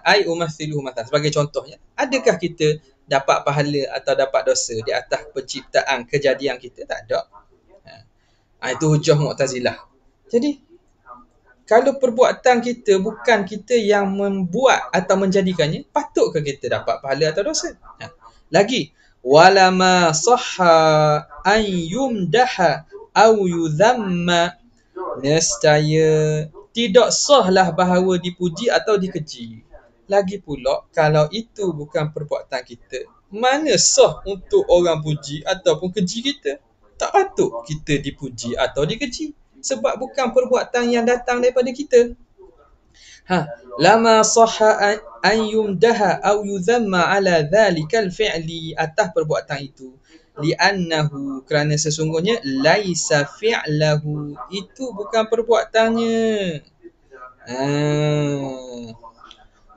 ay umathiluhu masalan, sebagai contohnya, adakah kita dapat pahala atau dapat dosa di atas penciptaan kejadian kita? Tak ada. Itu hujah Mu'tazilah. Jadi kalau perbuatan kita bukan kita yang membuat atau menjadikannya, patutkah kita dapat pahala atau dosa? Lagi, walama sahha an yumdaha aw yudhamma, nescaya tidak sahlah bahawa dipuji atau dikeji. Lagi pula, kalau itu bukan perbuatan kita, mana sah untuk orang puji ataupun keji kita? Tak patut kita dipuji atau dikeji. Sebab bukan perbuatan yang datang daripada kita. Lama sahha an yumdaha aw yudhamma ala dhalikal fi'li, atas perbuatan itu. Li'annahu, kerana sesungguhnya laisa fi'lahu, itu bukan perbuatannya.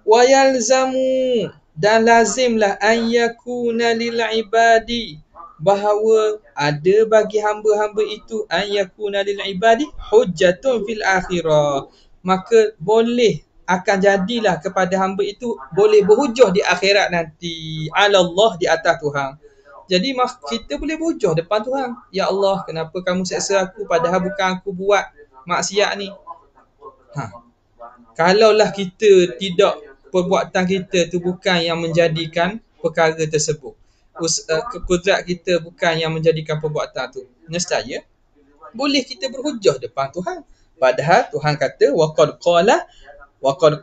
Wa yalzamu, dan lazimlah an yakuna lil ibadi, bahawa ada bagi hamba-hamba itu an yakuna lil ibadi hujjatun fil akhirah, maka boleh akan jadilah kepada hamba itu boleh berhujah di akhirat nanti, ala Allah, di atas Tuhan. Jadi kita boleh berhujah depan Tuhan. Ya Allah, kenapa kamu seksa aku padahal bukan aku buat maksiat ni? Kalaulah kita tidak, perbuatan kita tu bukan yang menjadikan perkara tersebut, kekudrat kita bukan yang menjadikan perbuatan tu, nescaya boleh kita berhujah depan Tuhan. Padahal Tuhan kata waqad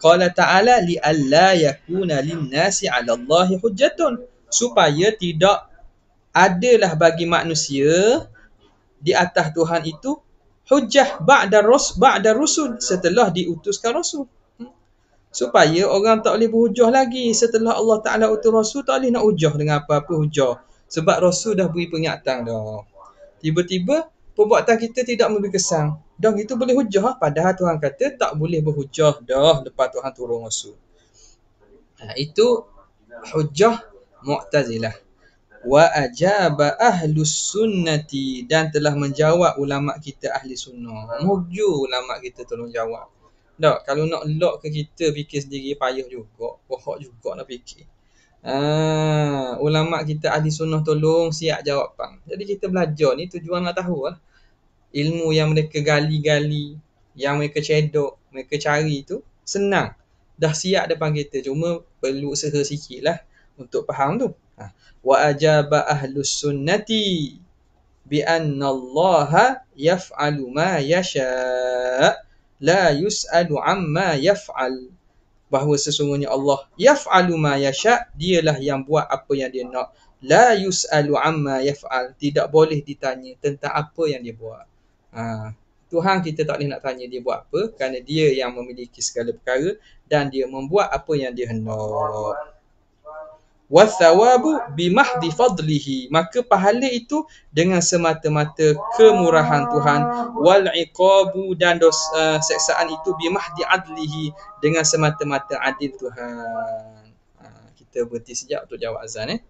qala ta'ala li alla yakuna lin-nasi 'ala Allahi hujjatun, supaya tidak adalah bagi manusia di atas Tuhan itu hujjah ba'da rusul, setelah diutuskan rasul. Supaya orang tak boleh berhujah lagi setelah Allah Ta'ala utus rasul, tak boleh nak hujah dengan apa-apa hujah. Sebab rasul dah beri peringatan dah. Tiba-tiba perbuatan kita tidak memberi kesan, dah itu boleh hujah, padahal Tuhan kata tak boleh berhujah dah lepas Tuhan turun rasul. Itu hujah Mu'tazilah. Wa ajaba ahlus sunnati, dan telah menjawab ulama kita ahli sunnah. Moga ulama kita tolong jawab. Tak, kalau nak lock ke kita fikir sendiri payah juga. Bohong juga nak fikir. Ulama kita ahli sunnah tolong siap jawapan. Jadi kita belajar ni tujuan nak tahu lah. Ilmu yang mereka gali-gali, yang mereka cedok, mereka cari tu senang. Dah siap depan kita. Cuma perlu usaha sikit lah untuk faham tu. Wa ajaba ahlus sunnati bi anna Allah yaf'alu ma yasha' la yus'alu amma yaf'al, bahawa sesungguhnya Allah yaf'alu ma yasha', dialah yang buat apa yang dia nak, la yus'alu amma yaf'al, tidak boleh ditanya tentang apa yang dia buat. Tuhan kita tak boleh nak tanya dia buat apa, kerana dia yang memiliki segala perkara dan dia membuat apa yang dia hendak. Wathawabu bimahdi fadlihi, maka pahala itu dengan semata-mata kemurahan Tuhan. Wal iqabu, dan seksaan itu bimahdi adlihi, dengan semata-mata adil Tuhan. Kita berhenti sekejap untuk jawab azan.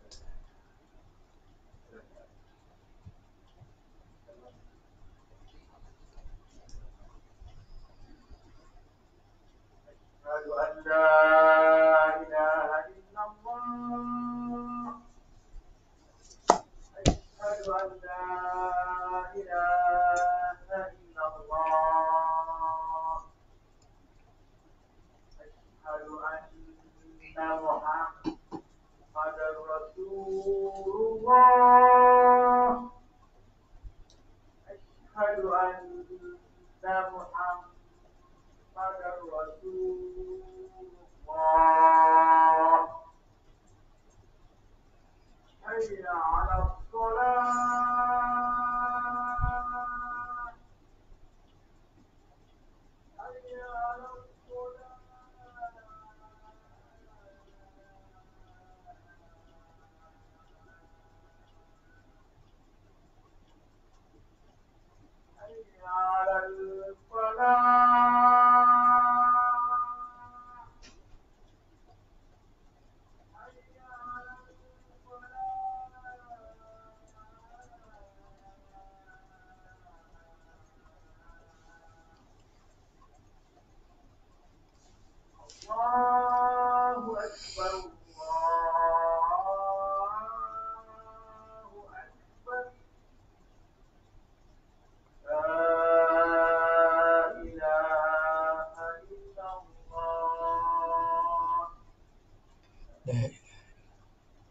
La ilaha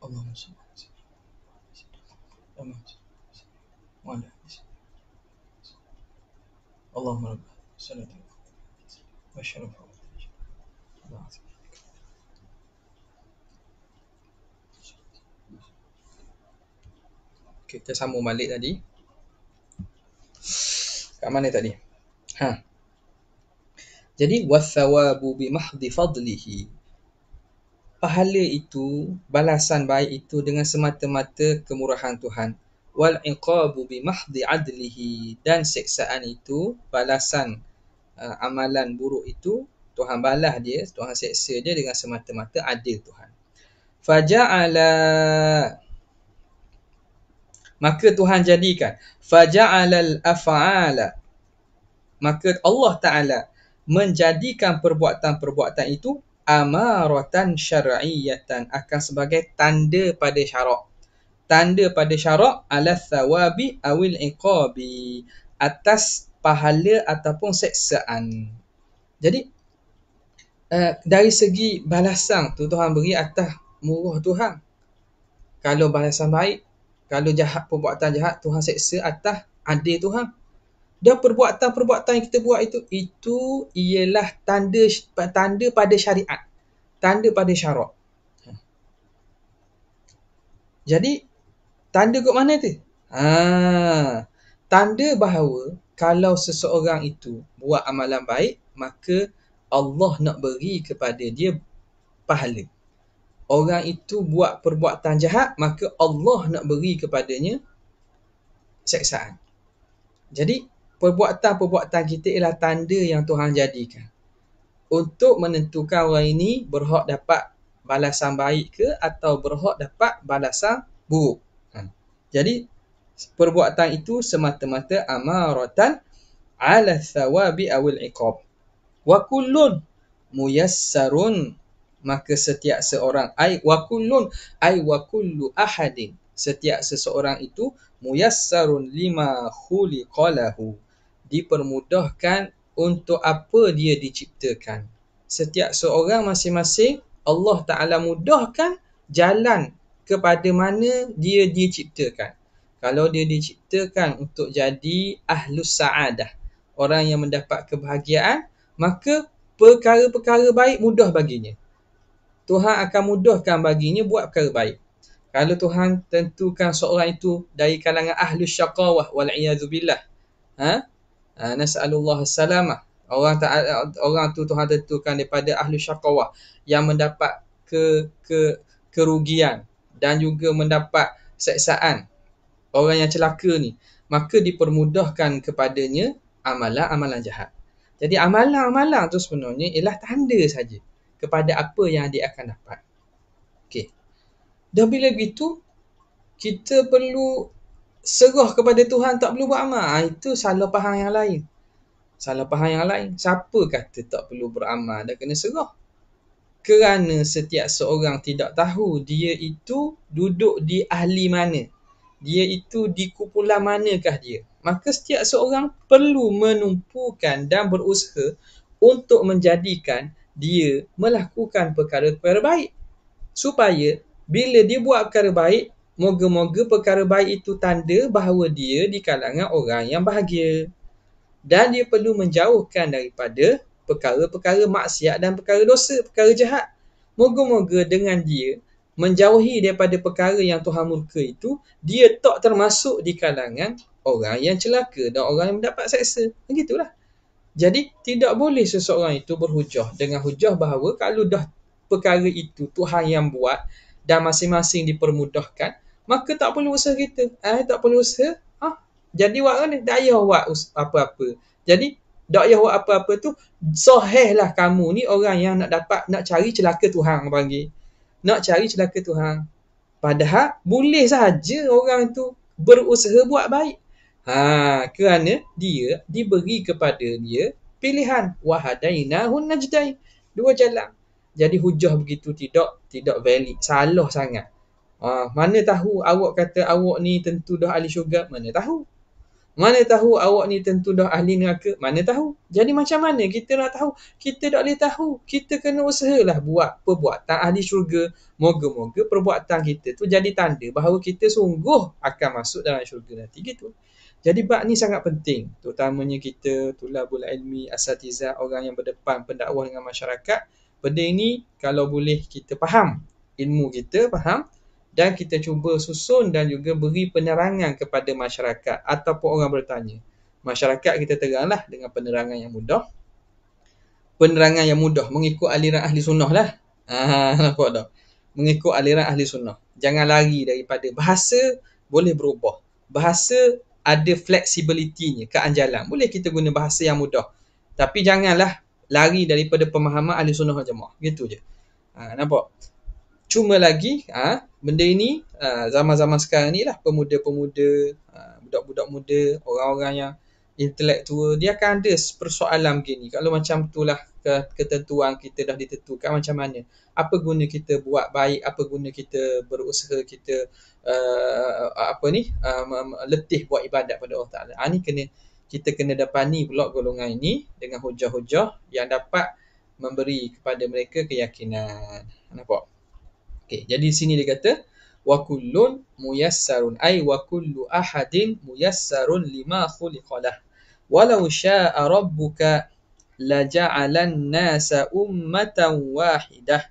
Allahumma salli ala Muhammad wa ala ali Allahumma rabb salatu wa syarafu. Kita sambung balik tadi. Kat mana tadi? Jadi wathawabu bimahdhi fadlihi. Pahala itu, balasan baik itu dengan semata-mata kemurahan Tuhan. Wal iqabu bimahdhi adlihi, dan siksaan itu, balasan amalan buruk itu, Tuhan balas dia, Tuhan seksa dia dengan semata-mata adil Tuhan. Faja'ala, maka Tuhan jadikan, faja'alal af'ala, maka Allah Ta'ala menjadikan perbuatan-perbuatan itu amaratan syar'iyatan, akan sebagai tanda pada syarak. Tanda pada syarak ala thawabi awil iqabi, atas pahala ataupun seksaan. Jadi dari segi balasan tu Tuhan beri atas murah Tuhan. Kalau balasan baik, kalau jahat, perbuatan jahat, Tuhan seksa atas adil Tuhan. Dan perbuatan-perbuatan yang kita buat itu ialah tanda pada syariat, tanda pada syarak. Jadi tanda kat mana tu? Tanda bahawa kalau seseorang itu buat amalan baik, maka Allah nak beri kepada dia pahala. Orang itu buat perbuatan jahat, maka Allah nak beri kepadanya seksaan. Jadi perbuatan-perbuatan kita ialah tanda yang Tuhan jadikan untuk menentukan orang ini berhak dapat balasan baik ke atau berhak dapat balasan buruk. Jadi perbuatan itu semata-mata amaratan ala thawabi awil iqab. Wa kullun muyassarun, maka setiap seorang wa kullu ahadin, setiap seseorang itu muyassarun lima khuliqalahu, dipermudahkan untuk apa dia diciptakan. Setiap seorang masing-masing Allah Ta'ala mudahkan jalan kepada mana dia diciptakan. Kalau dia diciptakan untuk jadi ahlus sa'adah, orang yang mendapat kebahagiaan, maka perkara-perkara baik mudah baginya. Tuhan akan mudahkan baginya buat perkara baik. Kalau Tuhan tentukan seorang itu dari kalangan ahlus syaqawah wal'iyadzubillah, nas'alullah salamah, orang tu Tuhan tentukan daripada ahli syaqawah yang mendapat kerugian dan juga mendapat seksaan, orang yang celaka ni, maka dipermudahkan kepadanya amalan-amalan jahat. Jadi amalan-amalan tu sebenarnya ialah tanda saja kepada apa yang dia akan dapat. Okey. Dan bila begitu, kita perlu serah kepada Tuhan, tak perlu buat amal. Itu salah faham yang lain. Salah faham yang lain. Siapa kata tak perlu beramal dan kena serah? Kerana setiap seorang tidak tahu dia itu duduk di ahli mana. dia itu di kumpulan manakah dia. Maka setiap seorang perlu menumpukan dan berusaha untuk menjadikan dia melakukan perkara-perkara baik. Supaya bila dia buat perkara baik, moga-moga perkara baik itu tanda bahawa dia di kalangan orang yang bahagia. Dan dia perlu menjauhkan daripada perkara-perkara maksiat dan perkara dosa, perkara jahat. Moga-moga dengan dia menjauhi daripada perkara yang Tuhan murka itu, dia tak termasuk di kalangan orang yang celaka dan orang yang mendapat seksa. Begitulah. Jadi tidak boleh seseorang itu berhujah dengan hujah bahawa kalau dah perkara itu Tuhan yang buat dan masing-masing dipermudahkan, maka tak perlu usaha kita. Tak perlu usaha. Jadi buat mana? Tak payah buat apa-apa. Jadi tak payah buat apa-apa tu, sahihlah kamu ni orang yang nak cari celaka Tuhan panggil. Nak cari celaka Tuhan. Padahal boleh sahaja orang tu berusaha buat baik. Kerana dia diberi kepada dia pilihan. Wahadainahun najdain. Dua jalan. Jadi hujah begitu tidak valid. Salah sangat. Mana tahu awak kata awak ni tentu dah ahli syurga? Mana tahu? Mana tahu awak ni tentu dah ahli neraka? Mana tahu? Jadi macam mana kita nak tahu? Kita tak boleh tahu. Kita kena usahalah buat perbuatan ahli syurga. Moga-moga perbuatan kita tu jadi tanda bahawa kita sungguh akan masuk dalam syurga nanti gitu. Jadi bab ni sangat penting. Terutamanya kita tulabul ilmi, asatizah, orang yang berdepan pendakwah dengan masyarakat. Benda ini kalau boleh kita faham, ilmu kita faham, dan kita cuba susun dan juga beri penerangan kepada masyarakat ataupun orang bertanya. Masyarakat kita teranglah dengan penerangan yang mudah. Penerangan yang mudah mengikut aliran ahli sunnah lah. Nampak tak? Mengikut aliran ahli sunnah. Jangan lari daripada bahasa, boleh berubah. Bahasa ada flexibility-nya, keanjalan. Boleh kita guna bahasa yang mudah. Tapi janganlah lari daripada pemahaman ahli sunnah wal jamaah. Gitu je. Nampak? Cuma lagi benda ini zaman-zaman sekarang ni lah, pemuda-pemuda, budak-budak muda, orang-orang yang intelektual, dia akan ada persoalan begini. Kalau macam itulah ketentuan kita dah ditentukan, macam mana? Apa guna kita buat baik, apa guna kita berusaha, kita letih buat ibadat pada Allah Ta'ala. Kita kena dapani pula golongan ini dengan hujah-hujah yang dapat memberi kepada mereka keyakinan. Nampak? Okay, jadi di sini dia kata wa kullun muyassarun, ay wa kullu ahadin muyassarun lima khuliqalah walau syaa'a rabbuka laja'alan nasa ummatan wahidah.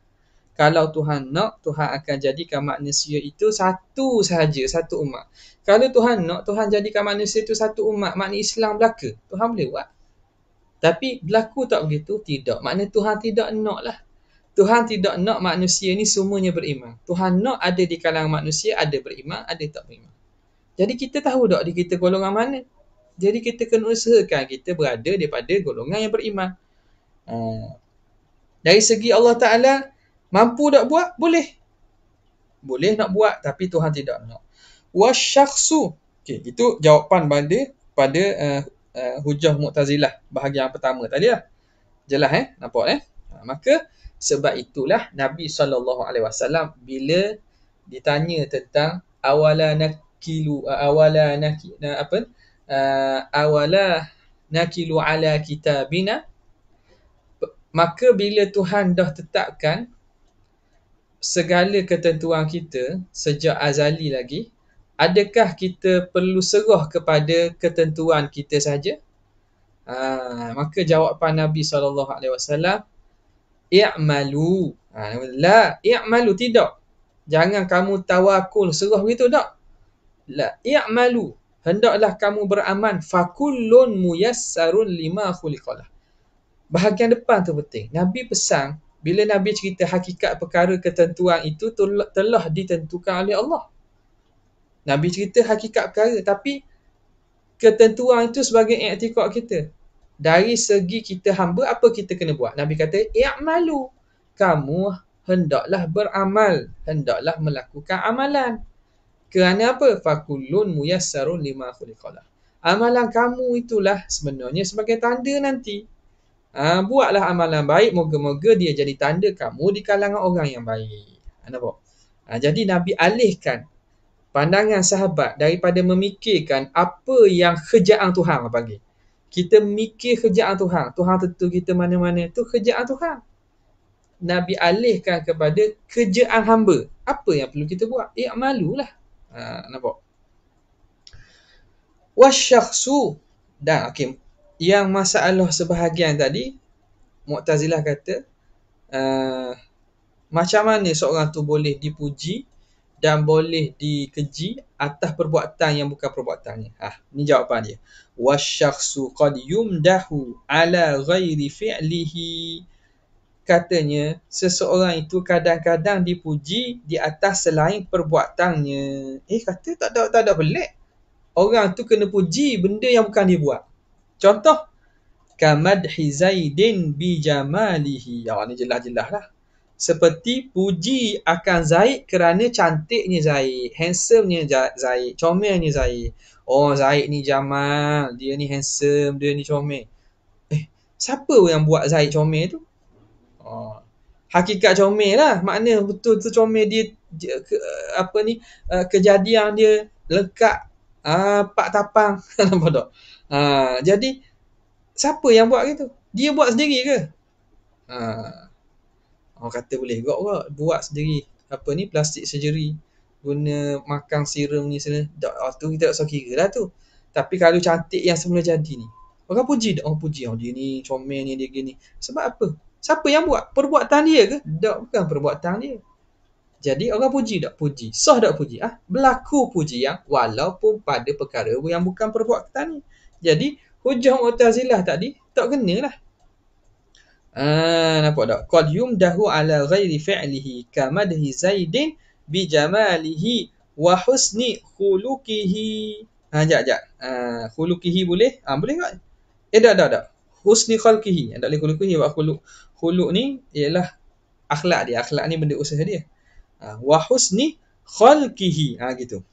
Kalau Tuhan nak, Tuhan akan jadikan manusia itu satu sahaja, satu umat. Kalau Tuhan nak, Tuhan jadikan manusia itu satu umat, makna Islam belaka. Tuhan boleh buat. Tapi berlaku tak begitu? Tidak. Makna Tuhan tidak nak lah. Tuhan tidak nak manusia ni semuanya beriman. Tuhan nak ada di kalangan manusia, ada beriman, ada tak beriman. Jadi kita tahu tak di kita golongan mana? Jadi kita kena usahakan kita berada daripada golongan yang beriman. Dari segi Allah Ta'ala, mampu tak buat? Boleh. Boleh nak buat, tapi Tuhan tidak nak. Wasyakhsu. Okay, itu jawapan pada hujah Mu'tazilah bahagian pertama tadi lah. Jelas nampak Maka sebab itulah Nabi SAW bila ditanya tentang awala nakilu ala kitabina, maka bila Tuhan dah tetapkan segala ketentuan kita sejak azali lagi, adakah kita perlu serah kepada ketentuan kita saja? Maka jawapan Nabi SAW, i'malu. La, i'malu, tidak. Jangan kamu tawakul, serah begitu, tak. La, i'malu. Hendaklah kamu beramal. Fakullun muyassarun lima khuliqalah. Bahagian depan tu penting. Nabi pesan, bila Nabi cerita hakikat perkara ketentuan itu telah ditentukan oleh Allah. Nabi cerita hakikat perkara, tapi ketentuan itu sebagai i'tikad kita. Dari segi kita hamba, apa kita kena buat? Nabi kata, i'malu. Kamu hendaklah beramal. Hendaklah melakukan amalan. Kerana apa? Fakullun muyassarun lima khuliqalah. Amalan kamu itulah sebenarnya sebagai tanda nanti. Buatlah amalan baik, moga-moga dia jadi tanda kamu di kalangan orang yang baik. Nampak? Jadi Nabi alihkan Pandangan sahabat daripada memikirkan apa yang kerjaan Tuhan panggil. Kita mikir kerjaan Tuhan. Tuhan tentu kita mana-mana. Tu kerjaan Tuhan. Nabi alihkan kepada kerjaan hamba. Apa yang perlu kita buat? I'malulah. Nampak? Wasyakhsu. Dan okey, yang masalah sebahagian tadi, Mu'tazilah kata, macam mana seorang tu boleh dipuji dan boleh dikeji atas perbuatan yang bukan perbuatannya. Ni jawapan dia. Wasyakhsu qad yumdahu ala ghairi fi'lihi. Katanya, seseorang itu kadang-kadang dipuji di atas selain perbuatannya. Kata tak ada pelik. Orang tu kena puji benda yang bukan dia buat. Contoh, kamadhi Zaidin bi jamalihi. Ni jelas-jelas lah. Seperti puji akan Zaid kerana cantiknya Zaid, handsomenya Zaid, comelnya Zaid. Zaid ni jamal, dia ni handsome, dia ni comel. Siapa yang buat Zaid comel tu? Hakikat comel lah. Makna betul tu comel dia, kejadian dia lekat pak tapang. Nampak tak? Jadi siapa yang buat gitu? Dia buat sendiri ke? Orang kata boleh juga buat sendiri. Plastik surgery, guna makan serum ni semua. Tu kita tak usah kira lah tu. Tapi kalau cantik yang semula jadi ni, orang puji tak? Orang puji, dia ni comel ni, dia gini. Sebab apa? Siapa yang buat? Perbuatan dia ke? Tak, bukan perbuatan dia. Jadi orang puji tak? Puji. Sah tak puji? Berlaku pujian walaupun pada perkara yang bukan perbuatan ni. Jadi hujah Mu'tazilah tadi tak kena lah. Nampak tak? Qad yumdahu ala ghairi fi'lihi kamadhi Zaidin bi jamalihi wa husni khuluqihi. Sekejap. Khuluqihi boleh? Boleh tak? Tak. Husni khalqihi. Tak boleh khuluqihi. Khuluq ni ialah akhlak dia. Akhlak ni benda usaha dia. Wa husni khalqihi. Gitu.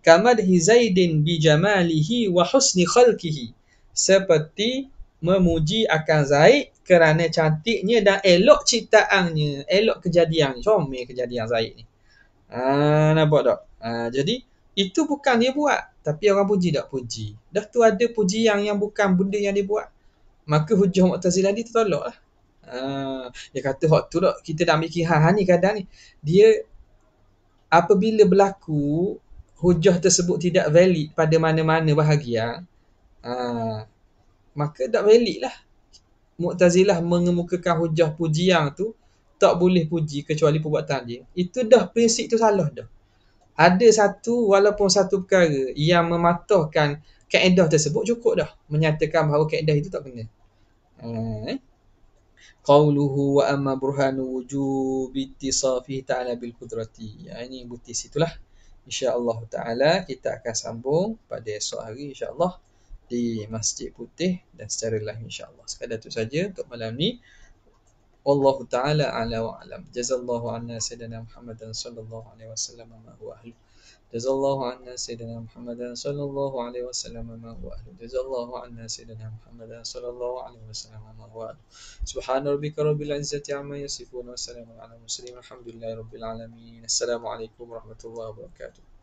Kamadhi Zaidin bi jamalihi wa husni khalqihi. Seperti memuji akan Zaid kerana cantiknya dan elok ciptaannya, elok kejadiannya. Comel kejadian Zaid ni. Nampak tak? Jadi itu bukan dia buat, tapi orang puji tak? Puji. Dah tu ada pujian yang bukan benda yang dia buat. Maka hujah Mu'tazilah ni tertolak lah. Dia kata hak tu tak, kita dah mikir ni kadang ni. Dia apabila berlaku hujah tersebut tidak valid pada mana-mana bahagian, maka tak valid lah. Mu'tazilah mengemukakan hujah pujian tu tak boleh puji kecuali perbuatan dia. Itu dah prinsip tu salah dah. Ada walaupun satu perkara yang mematahkan kaedah tersebut cukup dah menyatakan bahawa kaedah itu tak kena. Qauluhu wa amma burhanu wujubi ittisafihi ta'ala bil qudrati. Ini bukti situlah. InsyaAllah ta'ala kita akan sambung pada esok hari insyaAllah di Masjid Putih dan secara live insyaAllah. Sekadar itu saja untuk malam ni. Wallahu ta'ala a'la wa a'lam. Jazallahu anna sayyidina Muhammadan sallallahu alaihi wasallam ma huwa ahlu. Jazallahu anna sayyidina Muhammadan sallallahu alaihi wasallam ma huwa ahlu. Jazallahu anna sayyidina Muhammadan sallallahu alaihi wasallam ma huwa ahlu. Subhana rabbika rabbil izzati amma yasifun wa salamun ala mursalin walhamdulillahi rabbil alamin. Assalamualaikum warahmatullahi wabarakatuh.